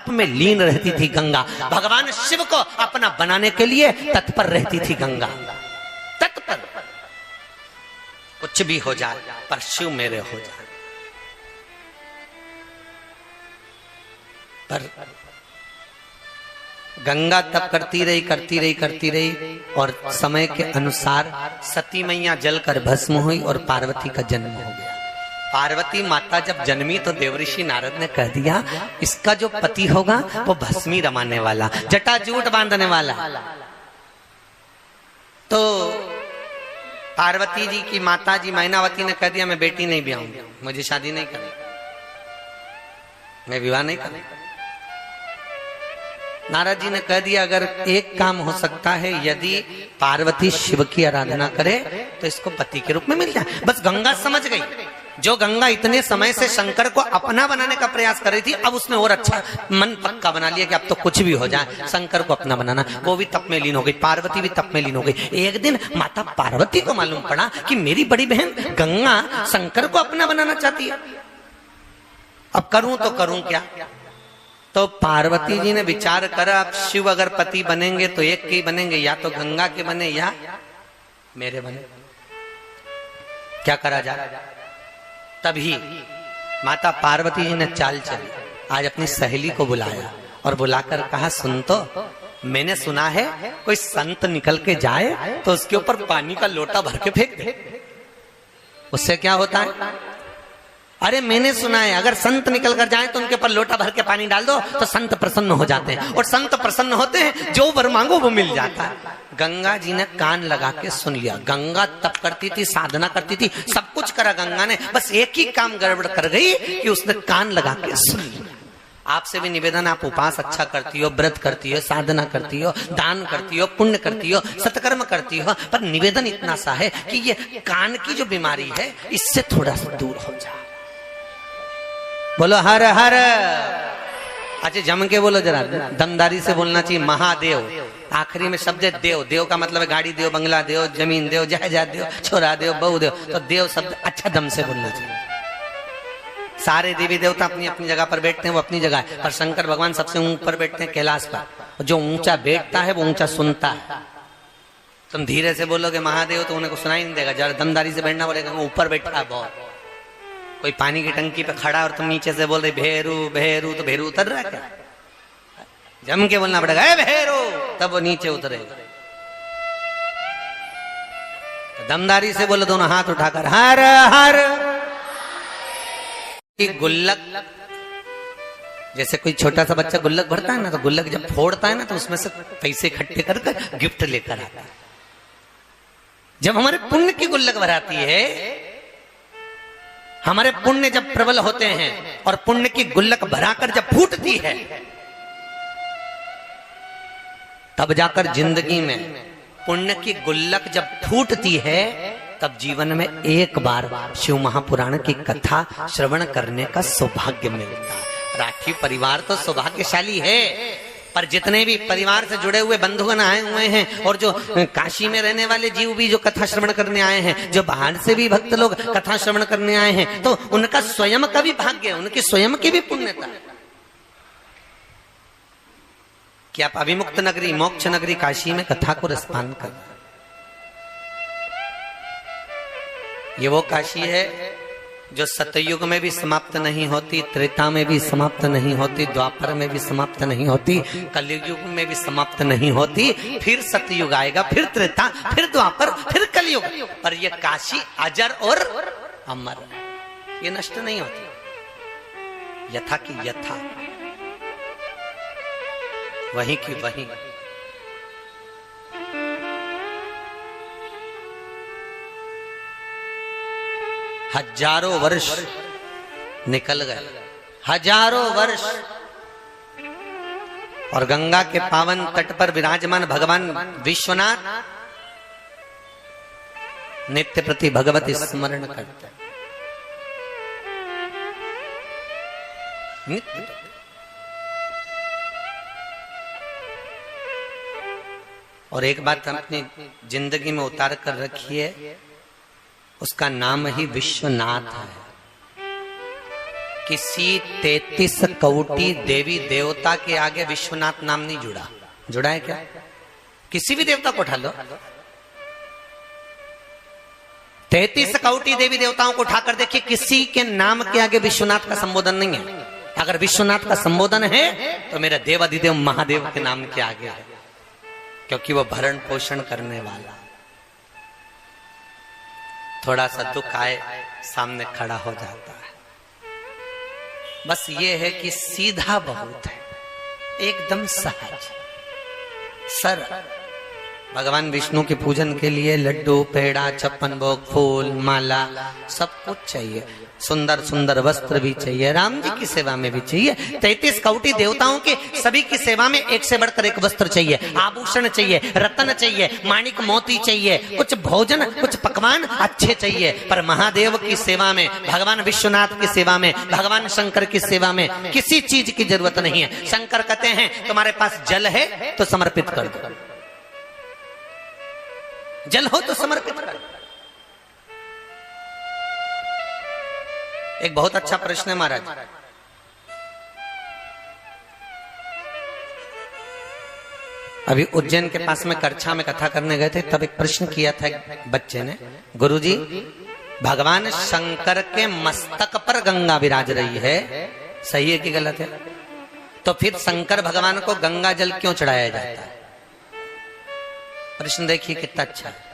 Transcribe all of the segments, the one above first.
तप में लीन रहती थी गंगा। भगवान शिव को अपना बनाने के लिए तत्पर रहती थी गंगा, तत्पर। कुछ भी हो जाए पर शिव मेरे हो जाए। पर गंगा तप करती रही और समय के अनुसार सती मैया जलकर भस्म हुई और पार्वती का जन्म हो गया। पार्वती माता जब जन्मी तो देवऋषि नारद ने कह दिया इसका जो पति होगा वो भस्मी रमाने वाला, जटाजूट बांधने वाला। तो पार्वती जी की माता जी मैनावती ने कह दिया मैं बेटी नहीं ब्याहूंगी, मुझे शादी नहीं करनी, मैं विवाह नहीं करनी। नारद जी ने कह दिया अगर एक काम हो सकता है, यदि पार्वती शिव की आराधना करे तो इसको पति के रूप में मिल जाए। बस गंगा समझ गई, जो गंगा इतने समय से शंकर को अपना बनाने का प्रयास कर रही थी, अब उसने और अच्छा मन पक्का बना लिया कि अब तो कुछ भी हो जाए शंकर को अपना बनाना। वो भी तप में लीन हो गई, पार्वती भी तप में लीन हो गई। एक दिन माता पार्वती को मालूम पड़ा कि मेरी बड़ी बहन गंगा शंकर को अपना बनाना चाहती है, अब करूं तो करूं क्या। तो पार्वती जी ने विचार करा अब शिव अगर पति बनेंगे तो एक के ही बनेंगे, या तो गंगा के बने या मेरे बने, क्या करा जाए। तभी माता पार्वती जी ने चाल चली, आज अपनी सहेली को बुलाया और बुलाकर कहा सुन तो, मैंने सुना है कोई संत निकल के जाए तो उसके ऊपर पानी का लोटा भर के फेंक दे, उससे क्या होता है। अरे मैंने सुना है अगर संत निकल कर जाए तो उनके ऊपर लोटा भर के पानी डाल दो तो संत प्रसन्न हो जाते हैं, और संत प्रसन्न होते हैं जो वर मांगो वो मिल जाता है। गंगा जी ने कान लगा के सुन लिया। गंगा तप करती थी, साधना करती थी, सब कुछ करा गंगा ने, बस एक ही काम गड़बड़ कर गई कि उसने कान लगा के सुन लिया। आपसे भी निवेदन, आप उपास अच्छा करती हो, व्रत करती हो, साधना करती हो, दान करती हो, पुण्य करती हो, सत्कर्म करती हो, पर निवेदन इतना सा है कि ये कान की जो बीमारी है इससे थोड़ा सा दूर हो जाए। बोलो हर हर। अच्छा जम के बोलो जरा, दमदारी से बोलना चाहिए। महादेव, आखिरी में शब्द है देव। देव का मतलब है गाड़ी देव, बंगला देव, जमीन देव, जायदाद देव, छोरा देव, बहू देव। तो देव शब्द अच्छा दम से बोलना चाहिए। सारे देवी देवता अपनी अपनी जगह पर बैठते हैं, वो अपनी जगह है, पर शंकर भगवान सबसे ऊपर बैठते हैं कैलाश पर। जो ऊंचा बैठता है वो ऊंचा सुनता है। तुम धीरे से बोलोगे महादेव तो उन्हें को सुनाई नहीं देगा, जरा दमदारी से बैठना बोलेगा ऊपर बैठा है बहुत। कोई पानी की टंकी पे खड़ा और तुम नीचे से बोल रहे भेरू भेरू, तो भेरू उतर रहा है क्या। जम के बोलना पड़ेगा भेरू, तब वो नीचे उतरेगा। तो दमदारी से बोलो दोनों हाथ उठाकर हर हर। गुल्लक, जैसे कोई छोटा सा बच्चा गुल्लक भरता है ना, तो गुल्लक जब फोड़ता है ना तो उसमें से पैसे इकट्ठे कर गिफ्ट लेकर आता है। जब हमारे पुण्य की गुल्लक भराती है, हमारे पुण्य जब प्रबल होते हैं और पुण्य की गुल्लक भराकर जब फूटती है, तब जाकर जिंदगी में पुण्य की गुल्लक जब फूटती है, तब जीवन में एक बार शिव महापुराण की कथा श्रवण करने का सौभाग्य मिलता है। राठी परिवार तो सौभाग्यशाली है, पर जितने भी परिवार से जुड़े हुए बंधुगण आए हुए हैं और जो काशी में रहने वाले जीव भी जो कथा श्रवण करने आए हैं, जो बाहर से भी भक्त लोग कथा श्रवण करने आए हैं, तो उनका स्वयं का भी भाग्य है, उनकी स्वयं की भी पुण्यता है कि आप अभिमुक्त नगरी, मोक्ष नगरी काशी में कथा को रसपान कर। ये वो काशी है जो सतयुग में भी समाप्त नहीं होती, त्रेता में भी समाप्त नहीं होती, द्वापर में भी समाप्त नहीं होती, कलयुग में भी समाप्त नहीं होती। फिर सतयुग आएगा, फिर त्रेता, फिर द्वापर, फिर कलयुग, पर ये काशी अजर और अमर, ये नष्ट नहीं होती। यथा की यथा, वही की वही। हजारों वर्ष निकल गए, हजारों वर्ष, और गंगा के पावन तट पर विराजमान भगवान विश्वनाथ नित्य प्रति भगवती स्मरण करते हैं। नित्य और एक बात अपनी जिंदगी में उतार कर रखिए, उसका नाम ही विश्वनाथ है। किसी 33 कौटी देवी देवता के आगे विश्वनाथ नाम नहीं जुड़ा। जुड़ा है क्या? किसी भी देवता को उठा लो, 33 कौटी देवी देवताओं को उठाकर देखिए, किसी के नाम के आगे विश्वनाथ का संबोधन नहीं है। अगर विश्वनाथ का संबोधन है तो मेरा देवाधिदेव महादेव के नाम के आगे है, क्योंकि वो भरण पोषण करने वाला। थोड़ा सा दुख आए सामने खड़ा हो जाता है। बस ये है कि सीधा बहुत है, एकदम सहज सरल। भगवान विष्णु के पूजन के लिए लड्डू, पेड़ा, छप्पन भोग, फूल, माला सब कुछ चाहिए। सुंदर सुंदर वस्त्र भी चाहिए, राम जी की सेवा में भी चाहिए। 33 कौटी देवताओं के सभी की सेवा में एक से बढ़कर एक वस्त्र चाहिए, आभूषण चाहिए, रत्न चाहिए, माणिक मोती चाहिए, कुछ भोजन, कुछ पकवान अच्छे चाहिए। पर महादेव की सेवा में, भगवान विश्वनाथ की सेवा में, भगवान शंकर की सेवा में किसी चीज की जरूरत नहीं है। शंकर कहते हैं तुम्हारे पास जल है तो समर्पित कर दो, जल हो तो समर्पित कर। एक बहुत अच्छा प्रश्न है महाराज। अभी उज्जैन के पास में करछा में कथा करने गए थे, तब एक प्रश्न किया था बच्चे ने, गुरुजी भगवान शंकर के मस्तक पर गंगा विराज रही है, सही है कि गलत है? तो फिर शंकर भगवान को गंगा जल क्यों चढ़ाया जाता है? प्रश्न देखिए कितना अच्छा है।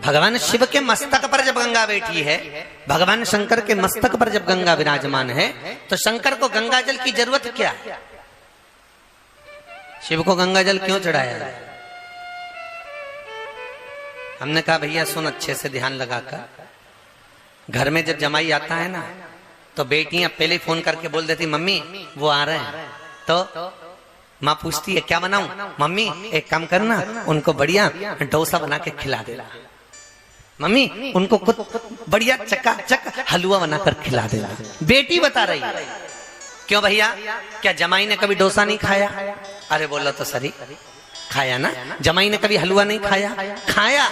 भगवान शिव के मस्तक पर जब गंगा बैठी है, भगवान शंकर के मस्तक पर जब गंगा विराजमान है, तो शंकर को गंगा जल की जरूरत क्या है? शिव को गंगा जल क्यों चढ़ाया है? हमने कहा भैया सुन अच्छे से ध्यान लगाकर, घर में जब जमाई आता है ना, तो बेटियां पहले फोन करके बोल देती मम्मी वो आ रहे हैं। तो माँ पूछती है क्या बनाऊं? मम्मी एक काम करना, उनको बढ़िया डोसा बना के खिला देना। मम्मी उनको खुद बढ़िया चकाचक हलवा बनाकर खिला देना। बेटी बता रही है। क्यों भैया, क्या जमाई ने कभी डोसा नहीं खाया? अरे बोला तो सही, खाया ना। जमाई ने कभी हलवा नहीं खाया? खाया।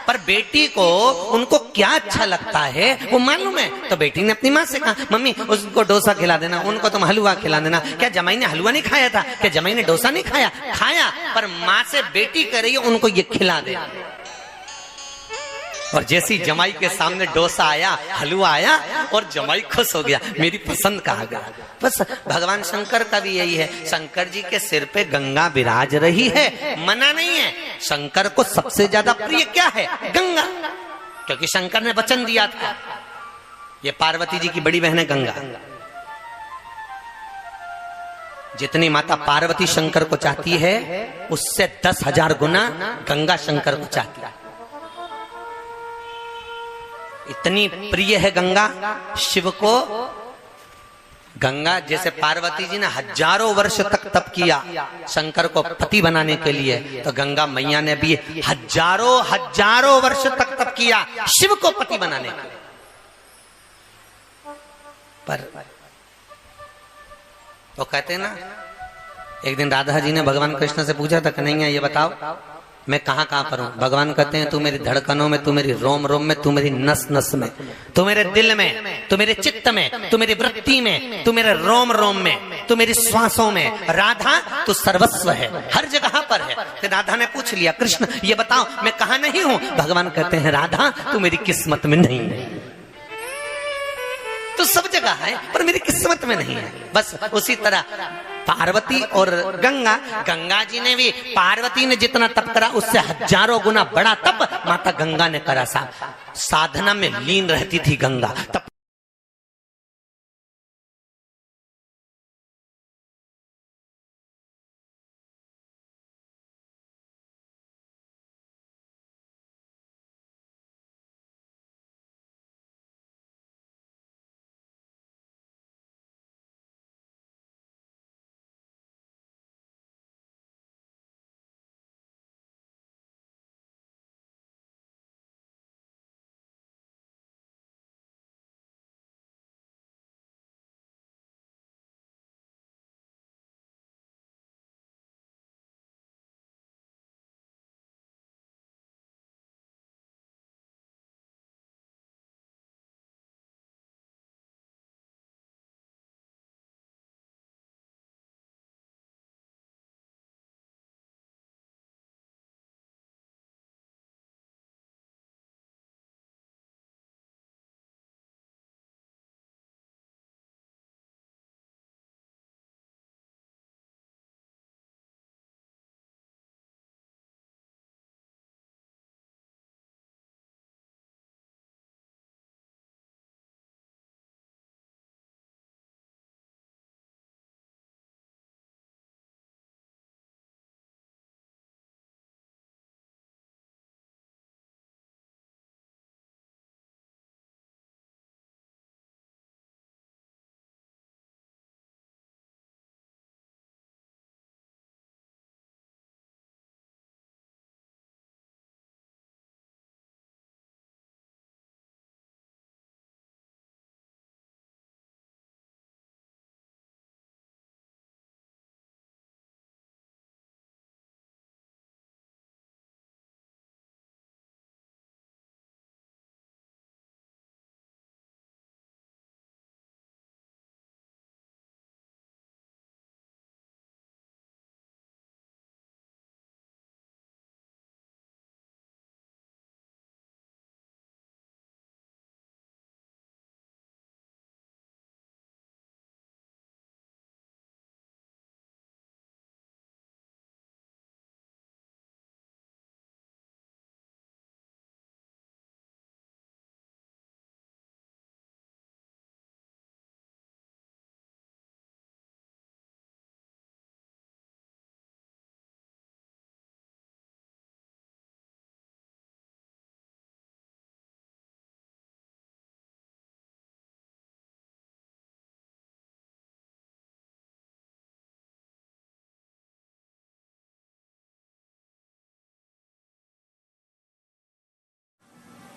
पर बेटी को उनको क्या अच्छा लगता है वो मालूम है, तो बेटी ने अपनी माँ से कहा मम्मी उसको डोसा खिला देना, उनको तुम हलवा खिला देना। क्या जमाई ने हलवा नहीं खाया था? क्या जमाई ने डोसा नहीं खाया? खाया। पर माँ से बेटी कह रही है उनको ये खिला दे। और जैसी जमाई के सामने डोसा आया, हलवा आया, और जमाई खुश हो गया, मेरी पसंद का आ गया। बस भगवान शंकर का भी यही है। शंकर जी के सिर पे गंगा विराज रही है, मना नहीं है। शंकर को सबसे ज्यादा प्रिय क्या है? गंगा, क्योंकि शंकर ने वचन दिया था, ये पार्वती जी की बड़ी बहन है गंगा। जितनी माता पार्वती शंकर को चाहती है, उससे 10,000 गुना गंगा शंकर को चाहती है। इतनी प्रिय है गंगा शिव को। गंगा जैसे पार्वती जी ने हजारों वर्ष तक तप किया शंकर को पति बनाने के लिए, तो गंगा मैया ने भी हजारों वर्ष तक तप किया शिव को पति बनाने के लिए। पर तो कहते हैं ना, एक दिन राधा जी ने भगवान कृष्ण से पूछा था, कन्हैया ये बताओ मैं कहां कहां पर हूं? भगवान कहते हैं तू मेरी धड़कनों में, तू मेरी रोम रोम में, तू मेरी नस नस में, तू मेरे दिल में, तू मेरे चित्त में, तू मेरी वृत्ति में, तू मेरे रोम रोम में, तू मेरी श्वासों में। राधा तू सर्वस्व है, हर जगह पर है। फिर राधा ने पूछ लिया कृष्ण ये बताओ मैं कहां नहीं हूं? भगवान कहते हैं राधा तू मेरी किस्मत में नहीं है, तो सब जगह है पर मेरी किस्मत में नहीं है। बस उसी तरह पार्वती और गंगा, गंगा जी ने भी, पार्वती ने जितना तप करा उससे हजारों गुना बड़ा तप माता गंगा ने करा। साधना में लीन रहती थी गंगा, तप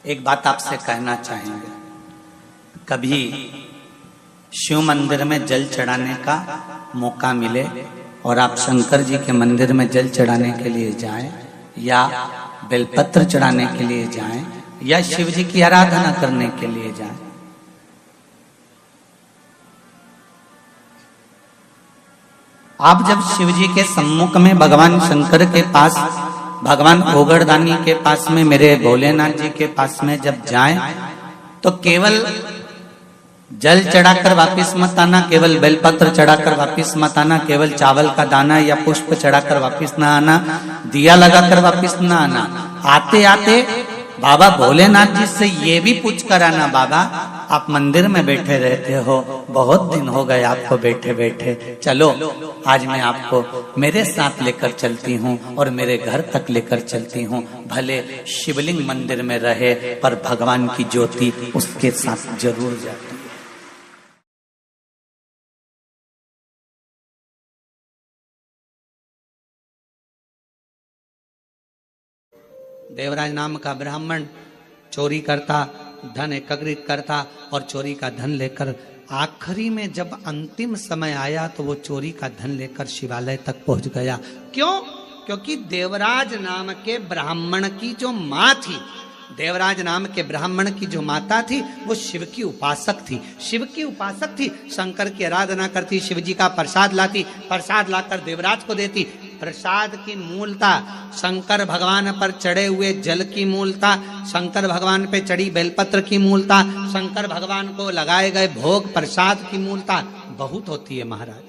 एक बात आपसे कहना चाहेंगे, कभी शिव मंदिर में जल चढ़ाने का मौका मिले और आप शंकर जी के मंदिर में जल चढ़ाने के लिए जाएं या बेलपत्र चढ़ाने के लिए जाएं या शिव जी की आराधना करने के लिए जाएं, आप जब शिव जी के सम्मुख में भगवान शंकर के पास, भगवान ओगड़दानी के पास में, मेरे भोलेनाथ जी के पास में जब जाएं तो केवल जल चढ़ाकर वापिस मत आना, केवल बेलपत्र चढ़ाकर वापिस मत आना, केवल चावल का दाना या पुष्प चढ़ाकर वापिस ना आना, दिया लगाकर वापिस ना आना। आते आते बाबा भोलेनाथ जी से ये भी पूछ कर आना, बाबा आप मंदिर में बैठे रहते हो, बहुत दिन हो गए आपको बैठे बैठे, चलो आज मैं आपको मेरे साथ लेकर चलती हूँ और मेरे घर तक लेकर चलती हूँ। भले शिवलिंग मंदिर में रहे पर भगवान की ज्योति उसके साथ जरूर जाती है। देवराज नाम का ब्राह्मण चोरी करता, धन एकत्रित करता और चोरी का धन लेकर आखिरी में जब अंतिम समय आया तो वो चोरी का धन लेकर शिवालय तक पहुंच गया। क्यों? क्योंकि देवराज नाम के ब्राह्मण की जो माँ थी, देवराज नाम के ब्राह्मण की जो माता थी वो शिव की उपासक थी, शिव की उपासक थी, शंकर की आराधना करती, शिव जी का प्रसाद लाती, प्रसाद लाकर देवराज को देती। प्रसाद की मूलता शंकर भगवान पर चढ़े हुए जल की मूलता, शंकर भगवान पे चढ़ी बेलपत्र की मूलता, शंकर भगवान को लगाए गए भोग प्रसाद की मूलता बहुत होती है महाराज।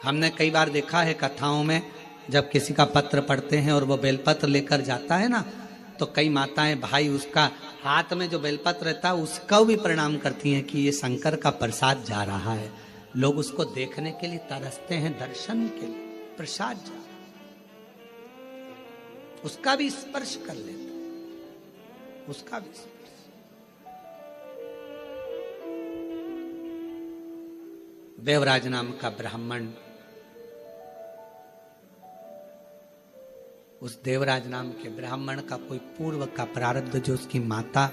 हमने कई बार देखा है कथाओं में, जब किसी का पत्र पढ़ते हैं और वो बेलपत्र लेकर जाता है ना, तो कई माताएं भाई उसका हाथ में जो बेलपत्र रहता है उसका भी प्रणाम करती हैं कि ये शंकर का प्रसाद जा रहा है। लोग उसको देखने के लिए तरसते हैं, दर्शन के लिए, प्रसाद जा रहा है, उसका भी स्पर्श कर लेते हैं, उसका भी स्पर्श। देवराज नाम का ब्राह्मण, उस देवराज नाम के ब्राह्मण का कोई पूर्व का प्रारब्ध जो उसकी माता,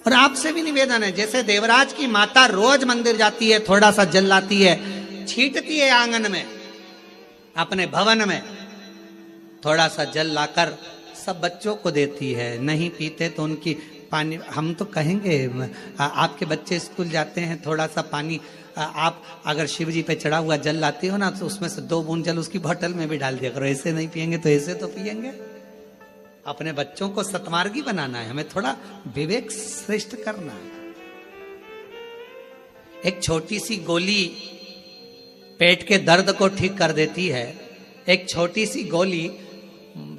और आपसे भी निवेदन है, जैसे देवराज की माता रोज मंदिर जाती है, थोड़ा सा जल लाती है, छींटती है आंगन में, अपने भवन में थोड़ा सा जल लाकर सब बच्चों को देती है, नहीं पीते तो उनकी पानी, हम तो कहेंगे आपके बच्चे स्कूल जाते हैं, थोड़ा सा पानी आप अगर शिव जी पे चढ़ा हुआ जल लाते हो ना तो उसमें से 2 बूंद जल उसकी बोतल में भी डाल दिया करो, ऐसे नहीं पिएंगे तो ऐसे तो पिएंगे। अपने बच्चों को सतमार्गी बनाना है, हमें थोड़ा विवेक श्रेष्ठ करना है। एक छोटी सी गोली पेट के दर्द को ठीक कर देती है, एक छोटी सी गोली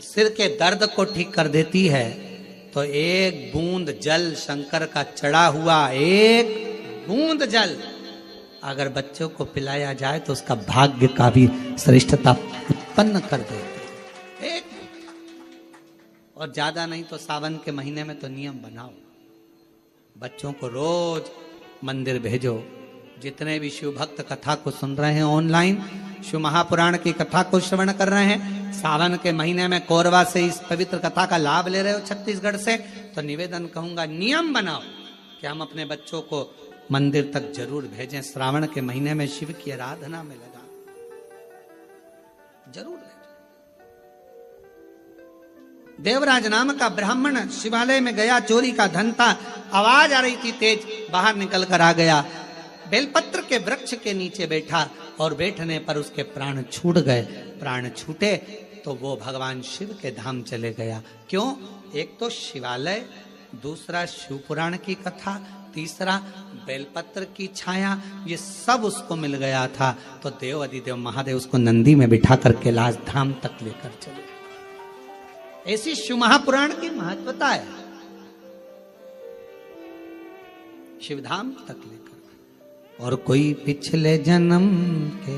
सिर के दर्द को ठीक कर देती है, तो एक बूंद जल शंकर का चढ़ा हुआ, एक बूंद जल अगर बच्चों को पिलाया जाए तो उसका भाग्य का भी श्रेष्ठता उत्पन्न कर देते हैं। और ज्यादा नहीं तो सावन के महीने में तो नियम बनाओ, बच्चों को रोज मंदिर भेजो। जितने भी शिव भक्त कथा को सुन रहे हैं ऑनलाइन, शिव महापुराण की कथा को श्रवण कर रहे हैं, सावन के महीने में कोरबा से इस पवित्र कथा का लाभ ले रहे हो छत्तीसगढ़ से, तो निवेदन कहूंगा नियम बनाओ कि हम अपने बच्चों को मंदिर तक जरूर भेजें। श्रावण के महीने में शिव की आराधना में लगा जरूर ले। देवराज नाम का ब्राह्मण शिवालय में गया, चोरी का धन था, आवाज आ रही थी तेज, बाहर निकल कर आ गया, बेलपत्र के वृक्ष के नीचे बैठा और बैठने पर उसके प्राण छूट गए। प्राण छूटे तो वो भगवान शिव के धाम चले गया। क्यों? एक तो शिवालय, दूसरा शिव पुराण की कथा, तीसरा बेलपत्र की छाया, ये सब उसको मिल गया था। तो देव अधिदेव महादेव उसको नंदी में बिठा कर कैलाश धाम तक लेकर चले। ऐसी शिव महापुराण की महत्वता है, शिवधाम तक लेकर। और कोई पिछले जन्म के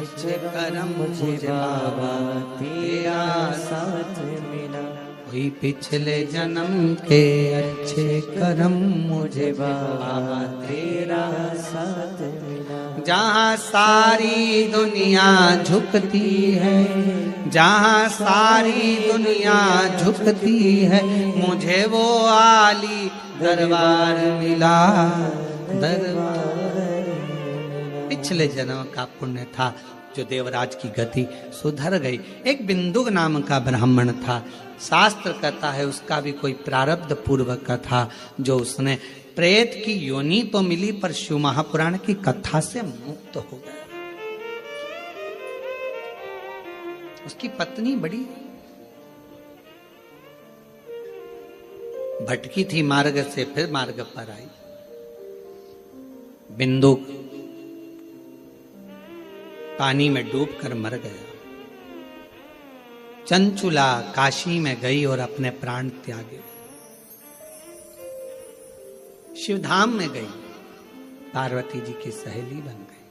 अच्छे कर्म मुझे बाबा तेरा साथ मिला, कोई पिछले जन्म के अच्छे कर्म मुझे बाबा तेरा साथ देना। जहाँ सारी दुनिया झुकती है, जहाँ सारी दुनिया झुकती है, मुझे वो आली दरबार मिला, दरबार। पिछले जन्म का पुण्य था जो देवराज की गति सुधर गई। एक बिंदुक नाम का ब्राह्मण था, शास्त्र कहता है उसका भी कोई प्रारब्ध पूर्वक का था, जो उसने प्रेत की योनि तो मिली पर शिव महापुराण की कथा से मुक्त हो गया। उसकी पत्नी बड़ी भटकी थी मार्ग से, फिर मार्ग पर आई। बिंदुक पानी में डूबकर मर गया। चंचुला काशी में गई और अपने प्राण त्यागे। शिवधाम में गई, पार्वती जी की सहेली बन गई।